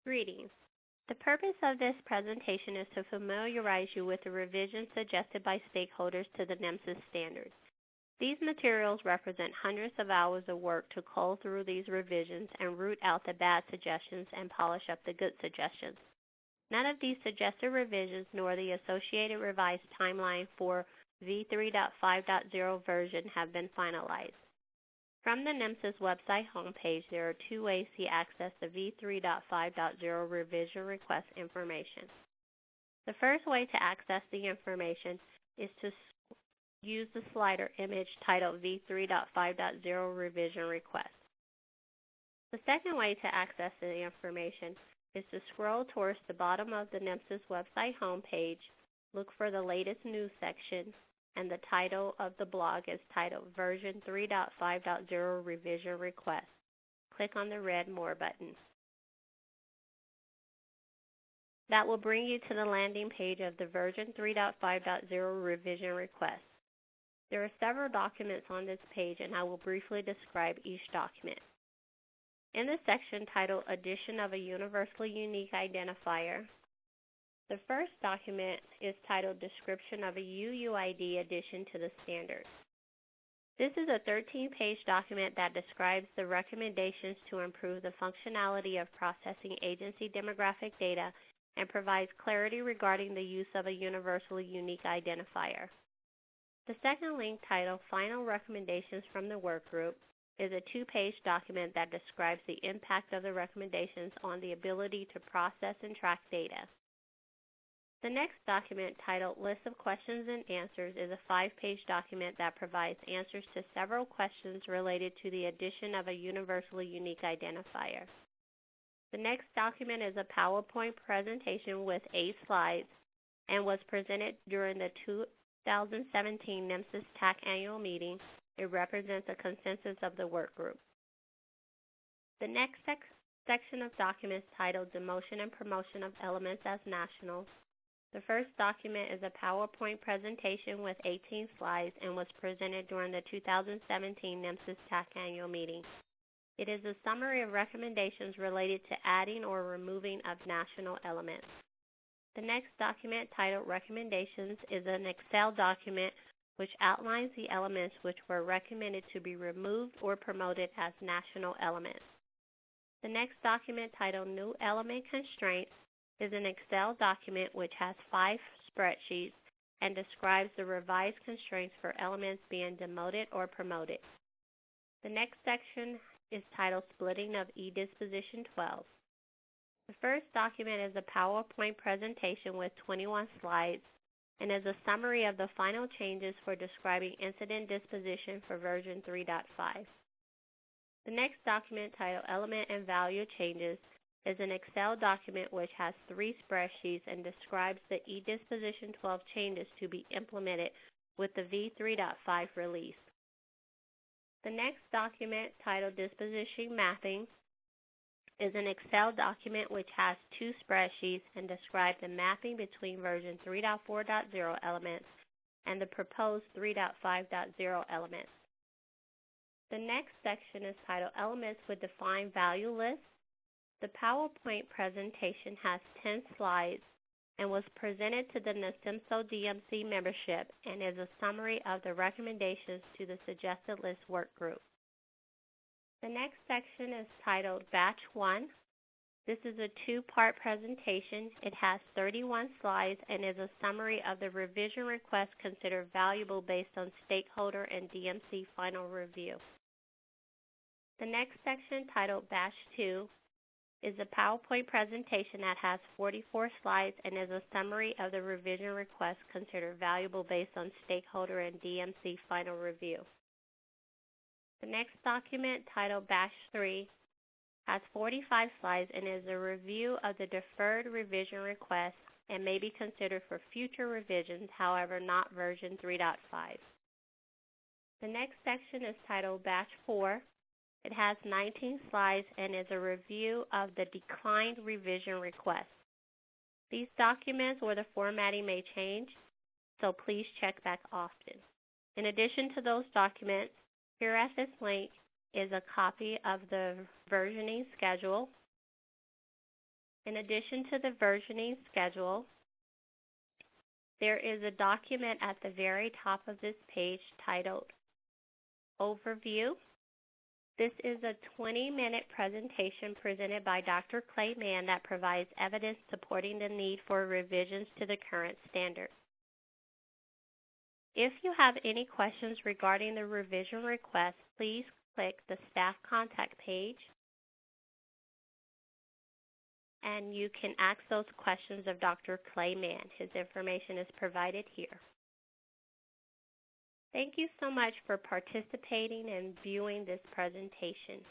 Greetings. The purpose of this presentation is to familiarize you with the revisions suggested by stakeholders to the NMSIS standards. These materials represent hundreds of hours of work to cull through these revisions and root out the bad suggestions and polish up the good suggestions. None of these suggested revisions nor the associated revised timeline for v3.5.0 version have been finalized. From the NMSIS website homepage, there are two ways to access the v3.5.0 revision request information. The first way to access the information is to use the slider image titled v3.5.0 revision request. The second way to access the information is to scroll towards the bottom of the NMSIS website homepage, look for the latest news section, and the title of the blog is titled Version 3.5.0 Revision Request. Click on the red More button. That will bring you to the landing page of the Version 3.5.0 Revision Request. There are several documents on this page, and I will briefly describe each document. In the section titled Addition of a Universally Unique Identifier, the first document is titled Description of a UUID Addition to the Standards. This is a 13-page document that describes the recommendations to improve the functionality of processing agency demographic data and provides clarity regarding the use of a universally unique identifier. The second link, titled Final Recommendations from the Work Group, is a 2-page document that describes the impact of the recommendations on the ability to process and track data. The next document, titled List of Questions and Answers, is a 5-page document that provides answers to several questions related to the addition of a universally unique identifier. The next document is a PowerPoint presentation with 8 slides and was presented during the 2017 NMSIS TAC annual meeting. It represents a consensus of the work group. The next section of documents, titled Demotion and Promotion of Elements as Nationals. The first document is a PowerPoint presentation with 18 slides and was presented during the 2017 NMSIS TAC annual meeting. It is a summary of recommendations related to adding or removing of national elements. The next document, titled Recommendations, is an Excel document which outlines the elements which were recommended to be removed or promoted as national elements. The next document, titled New Element Constraints, is an Excel document which has 5 spreadsheets and describes the revised constraints for elements being demoted or promoted. The next section is titled Splitting of eDisposition 12. The first document is a PowerPoint presentation with 21 slides and is a summary of the final changes for describing incident disposition for version 3.5. The next document, titled Element and Value Changes, is an Excel document which has 3 spreadsheets and describes the eDisposition 12 changes to be implemented with the v3.5 release. The next document, titled Disposition Mapping, is an Excel document which has 2 spreadsheets and describes the mapping between version 3.4.0 elements and the proposed 3.5.0 elements. The next section is titled Elements with Defined Value Lists. The PowerPoint presentation has 10 slides and was presented to the NACIMSO DMC membership and is a summary of the recommendations to the Suggested List Work Group. The next section is titled Batch 1. This is a 2-part presentation. It has 31 slides and is a summary of the revision requests considered valuable based on stakeholder and DMC final review. The next section, titled Batch 2, is a PowerPoint presentation that has 44 slides and is a summary of the revision requests considered valuable based on stakeholder and DMC final review. The next document, titled Batch 3, has 45 slides and is a review of the deferred revision requests and may be considered for future revisions, however not version 3.5. The next section is titled Batch 4. It has 19 slides and is a review of the declined revision requests. These documents or the formatting may change, so please check back often. In addition to those documents, here at this link is a copy of the versioning schedule, In addition to the versioning schedule, there is a document at the very top of this page titled Overview. This is a 20-minute presentation presented by Dr. Clay Mann that provides evidence supporting the need for revisions to the current standard. If you have any questions regarding the revision request, please click the staff contact page and you can ask those questions of Dr. Clay Mann. His information is provided here. Thank you so much for participating and viewing this presentation.